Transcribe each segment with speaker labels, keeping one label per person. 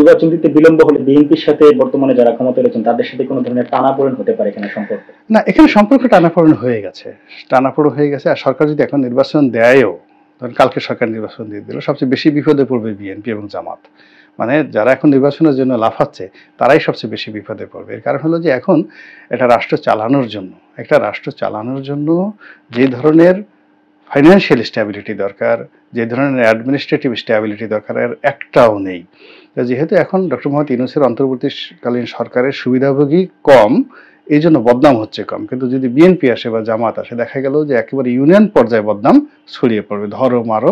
Speaker 1: নির্বাচন দিতে বিলম্ব হলে বিএনপির সাথে বর্তমানে যারা ক্ষমতায় রয়েছেন তাদের সাথে কোনো ধরনের টানাপোড়েন হতে পারে কিনা সম্পর্ক?
Speaker 2: না, এখানে সম্পর্ক টানাপোড়েন হয়ে গেছে। টানাপোড়েন হয়ে গেছে। আর সরকার যদি এখন নির্বাচন দেয়ও, ধরেন কালকে সরকার নির্বাচন দিয়ে দিল, সবচেয়ে বেশি বিপদে পড়বে বিএনপি এবং জামাত। মানে যারা এখন নির্বাচনের জন্য লাফাচ্ছে তারাই সবচেয়ে বেশি বিপদে পড়বে। এর কারণ হলো যে এখন একটা রাষ্ট্র চালানোর জন্য যে ধরনের ফাইন্যান্সিয়াল স্ট্যাবিলিটি দরকার, যে ধরনের অ্যাডমিনিস্ট্রেটিভ স্ট্যাবিলিটি দরকার, এর একটাও নেই। যেহেতু এখন ডক্টর মোহাম্মদ ইউনূসের অন্তর্বর্তীকালীন সরকারের সুবিধাভোগী কম, এই জন্য বদনাম হচ্ছে কম। কিন্তু যদি বিএনপি আসে বা জামাত আসে, দেখা গেল যে একেবারে ইউনিয়ন পর্যায়ে বদনাম ছড়িয়ে পড়বে, ধরো মারো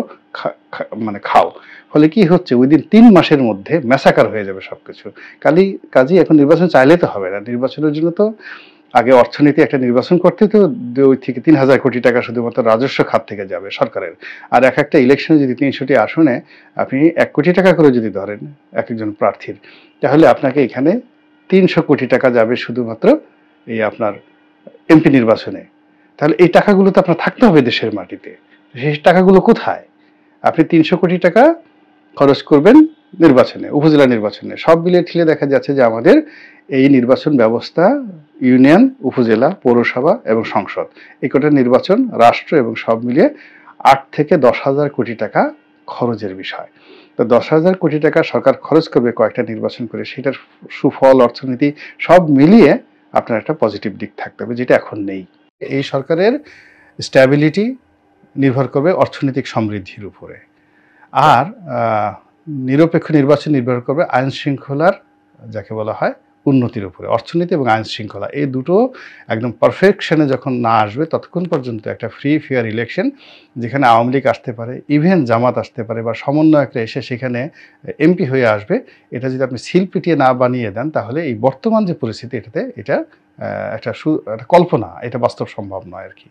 Speaker 2: মানে খাও। ফলে কি হচ্ছে, উইদিন 3 মাসের মধ্যে ম্যাসাকার হয়ে যাবে সবকিছু। কাজী এখন নির্বাচন চাইলে তো হবে না। নির্বাচনের জন্য তো আগে অর্থনীতি একটা নির্বাচন করতে তো 2 থেকে 3,000 কোটি টাকা শুধুমাত্র রাজস্ব খাত থেকে যাবে সরকারের। আর এক একটা ইলেকশনে যদি 300টি আসনে আপনি 1 কোটি টাকা করে যদি ধরেন এক একজন প্রার্থীর, তাহলে আপনাকে এখানে 300 কোটি টাকা যাবে শুধুমাত্র এই আপনার এমপি নির্বাচনে। তাহলে এই টাকাগুলো তো আপনার থাকতে হবে দেশের মাটিতে। সেই টাকাগুলো কোথায়? আপনি 300 কোটি টাকা খরচ করবেন নির্বাচনে, উপজেলা নির্বাচনে। সব মিলিয়ে ঠিলে দেখা যাচ্ছে যে আমাদের এই নির্বাচন ব্যবস্থা ইউনিয়ন, উপজেলা, পৌরসভা এবং সংসদ, এই কটা নির্বাচন, রাষ্ট্র এবং সব মিলিয়ে 8 থেকে 10,000 কোটি টাকা খরচের বিষয়। তো 10,000 কোটি টাকা সরকার খরচ করবে কয়েকটা নির্বাচন করে, সেটার সুফল, অর্থনীতি সব মিলিয়ে আপনার একটা পজিটিভ দিক থাকতে হবে, যেটা এখন নেই। এই সরকারের স্ট্যাবিলিটি নির্ভর করবে অর্থনৈতিক সমৃদ্ধির উপরে, আর নিরপেক্ষ নির্বাচন নির্ভর করবে আইন শৃঙ্খলার, যাকে বলা হয়, উন্নতির উপরে। অর্থনীতি এবং আইন শৃঙ্খলা এই দুটো একদম পারফেকশনে যখন না আসবে, ততক্ষণ পর্যন্ত একটা ফ্রি ফেয়ার ইলেকশন, যেখানে আওয়ামী লীগ আসতে পারে, ইভেন জামাত আসতে পারে, বা সমন্বয়করা এসে সেখানে এমপি হয়ে আসবে, এটা যদি আপনি সিল পিটিয়ে না বানিয়ে দেন, তাহলে এই বর্তমান যে পরিস্থিতি, এটা একটা কল্পনা, এটা বাস্তব সম্ভব নয় আর কি।